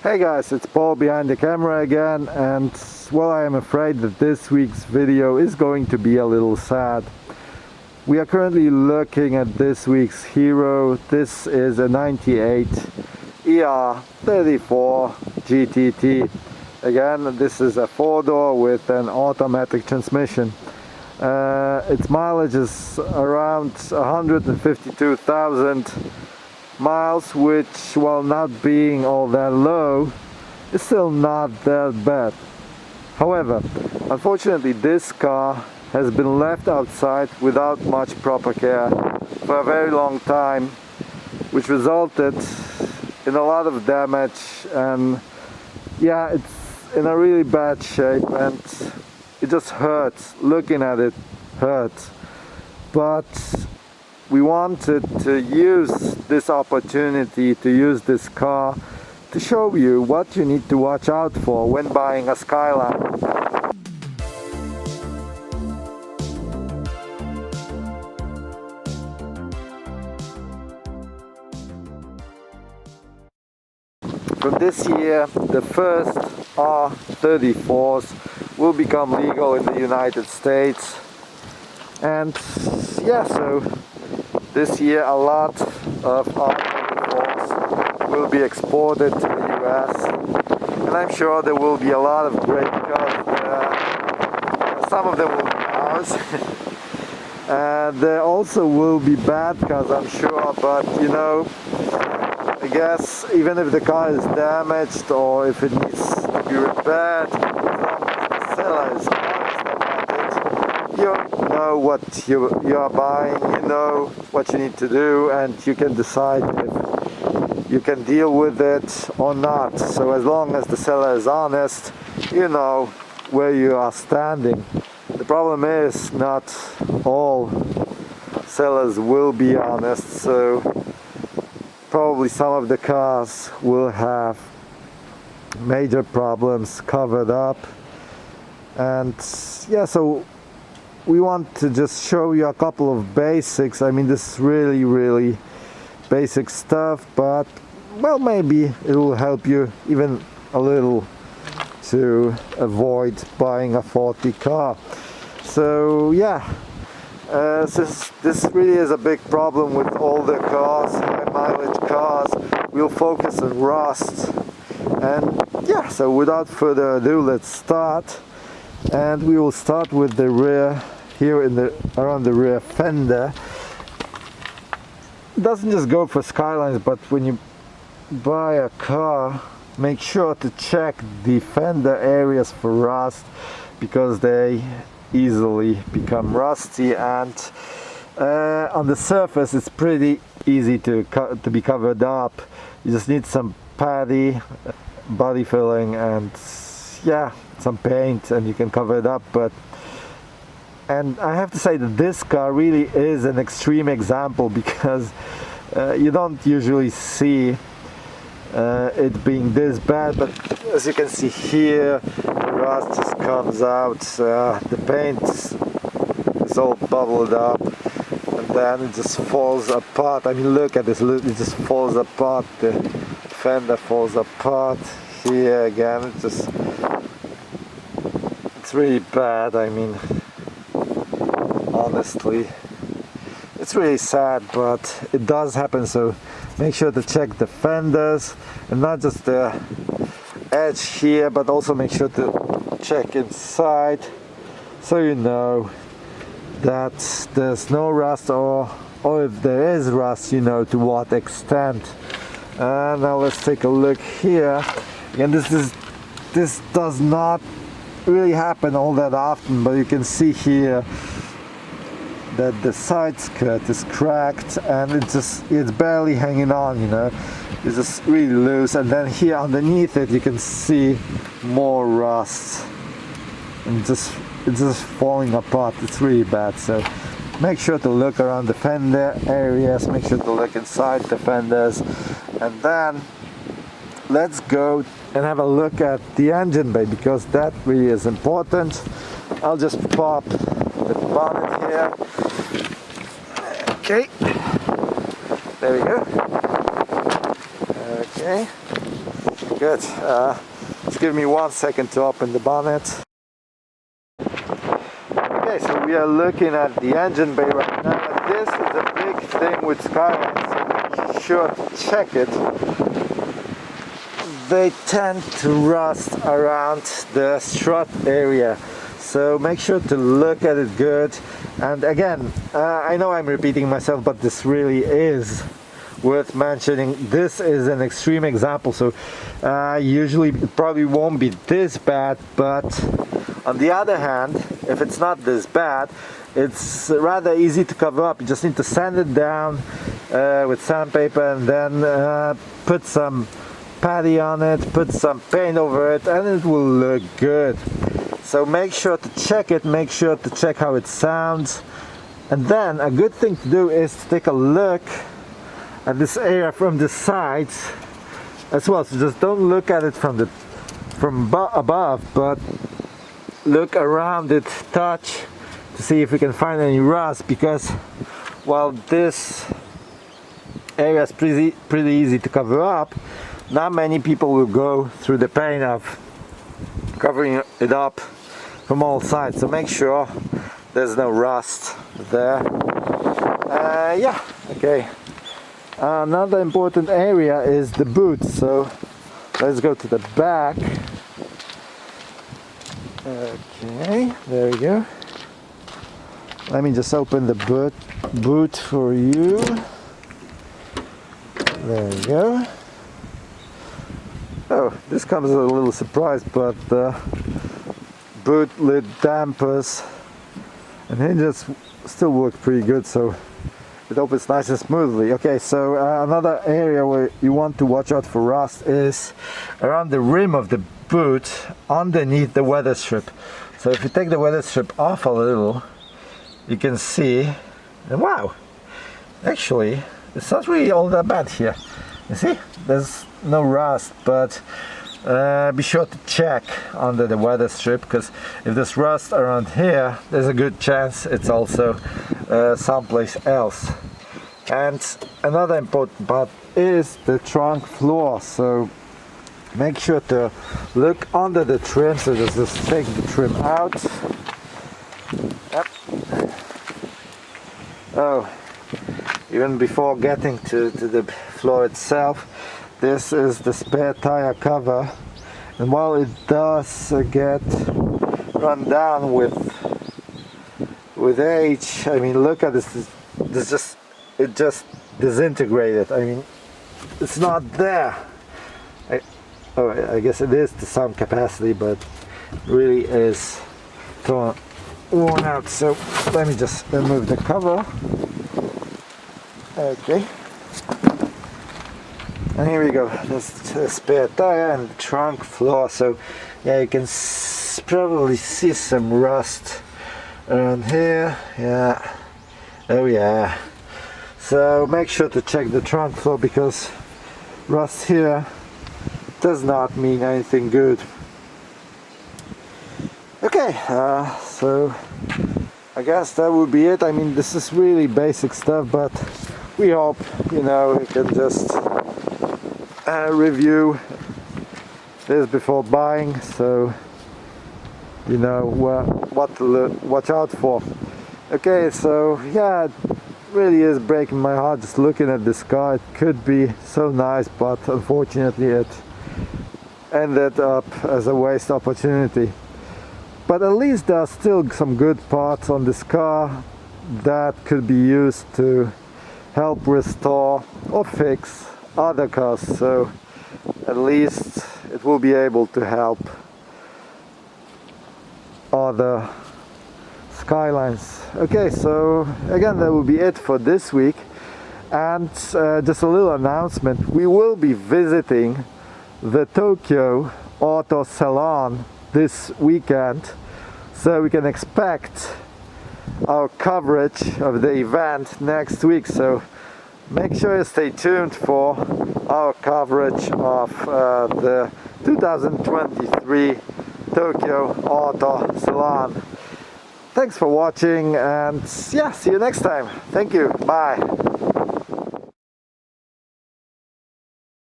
Hey guys, it's Paul behind the camera again, and well, I am afraid that this week's video is going to be a little sad. We are currently looking at this week's hero. This is a 98 R34 GTT. Again, this is a 4-door with an automatic transmission. Its mileage is around 152,000 miles, which, while not being all that low, is still not that bad. However, unfortunately, this car has been left outside without much proper care for a very long time, which resulted in a lot of damage, and yeah, it's in a really bad shape, and it just hurts. Looking at it hurts. But we wanted to use this opportunity to use this car to show you what you need to watch out for when buying a SKYLINE. From this year, the first R34s will become legal in the United States, and yeah, so this year a lot of R34s will be exported to the US, and I'm sure there will be a lot of great cars there. Some of them will be ours. There also will be bad cars, I'm sure, but you know, I guess even if the car is damaged or if it needs to be repaired, as long as the seller is honest about it, you know what you are buying, you know what you need to do, and you can decide if you can deal with it or not. So as long as the seller is honest, you know where you are standing. The problem is not all sellers will be honest, so probably some of the cars will have major problems covered up. And yeah, so we want to just show you a couple of basics. I mean, this is really basic stuff, but well, maybe it will help you even a little to avoid buying a faulty car. So yeah, this really is a big problem with older cars, high mileage cars. We'll focus on rust. And yeah, so without further ado, let's start. And we will start with the rear, here in the around the rear fender. It doesn't just go for SKYLINEs, but when you buy a car, make sure to check the fender areas for rust, because they easily become rusty, and on the surface it's pretty easy to be covered up. You just need some putty, body filling, and yeah, some paint, and you can cover it up. And I have to say that this car really is an extreme example, because you don't usually see it being this bad, but as you can see here, the rust just comes out, the paint is all bubbled up, and then it just falls apart. I mean, look at this, look, it just falls apart, the fender falls apart here again. It's really bad. I mean, honestly, it's really sad, but it does happen. So make sure to check the fenders, and not just the edge here, but also make sure to check inside, so you know that there's no rust, or if there is rust, you know to what extent. And now let's take a look here. Again, this does not really happen all that often, but you can see here that the side skirt is cracked, and it's barely hanging on, you know, it's just really loose. And then here underneath it you can see more rust, and it's just falling apart. It's really bad. So make sure to look around the fender areas, make sure to look inside the fenders, and then let's go and have a look at the engine bay, because that really is important. I'll just pop the bonnet here. Okay, there we go. Okay, Good. Just give me 1 second to open the bonnet. Okay, so we are looking at the engine bay right now. And this is a big thing with SKYLINE, so make sure to check it. They tend to rust around the strut area, so make sure to look at it good. And again, I know I'm repeating myself, but this really is worth mentioning. This is an extreme example, so usually it probably won't be this bad, but on the other hand, if it's not this bad, it's rather easy to cover up. You just need to sand it down with sandpaper, and then put some patty on it, put some paint over it, and it will look good. So make sure to check it, make sure to check how it sounds. And then a good thing to do is to take a look at this area from the sides as well. So just don't look at it from above, but look around it, touch, to see if we can find any rust, because while this area is pretty easy to cover up, not many people will go through the pain of covering it up from all sides. So make sure there's no rust there. Yeah, okay. Another important area is the boot. So let's go to the back. Okay, there we go. Let me just open the boot for you. There we go. Oh, this comes as a little surprise, but the boot lid dampers and hinges still work pretty good, so it opens nice and smoothly. Okay, so another area where you want to watch out for rust is around the rim of the boot underneath the weather strip. So if you take the weather strip off a little, you can see, and wow, actually it's not really all that bad here. You see, there's no rust, but be sure to check under the weather strip, because if there's rust around here, there's a good chance it's also someplace else. And another important part is the trunk floor, so make sure to look under the trim. So just take the trim out. Yep. Oh, even before getting to the floor itself, this is the spare tire cover, and while it does get run down with age, I mean, look at this. It just disintegrated. I mean, it's not there. I guess it is to some capacity, but it really is worn out. So let me just remove the cover. Okay. And here we go, there's the spare tire and the trunk floor. So yeah, you can probably see some rust around here. Yeah, oh yeah. So make sure to check the trunk floor, because rust here does not mean anything good. Okay, so I guess that would be it. I mean, this is really basic stuff, but we hope, you know, we can just review this before buying, so you know what to watch out for. Okay, so yeah, it really is breaking my heart just looking at this car. It could be so nice, but unfortunately it ended up as a waste opportunity. But at least there are still some good parts on this car that could be used to help restore or fix other cars, so at least it will be able to help other SKYLINEs. Okay, so again, that will be it for this week, and just a little announcement: we will be visiting the Tokyo Auto Salon this weekend, so we can expect our coverage of the event next week. So make sure you stay tuned for our coverage of the 2023 Tokyo Auto Salon. Thanks for watching, and yeah, see you next time. Thank you. Bye.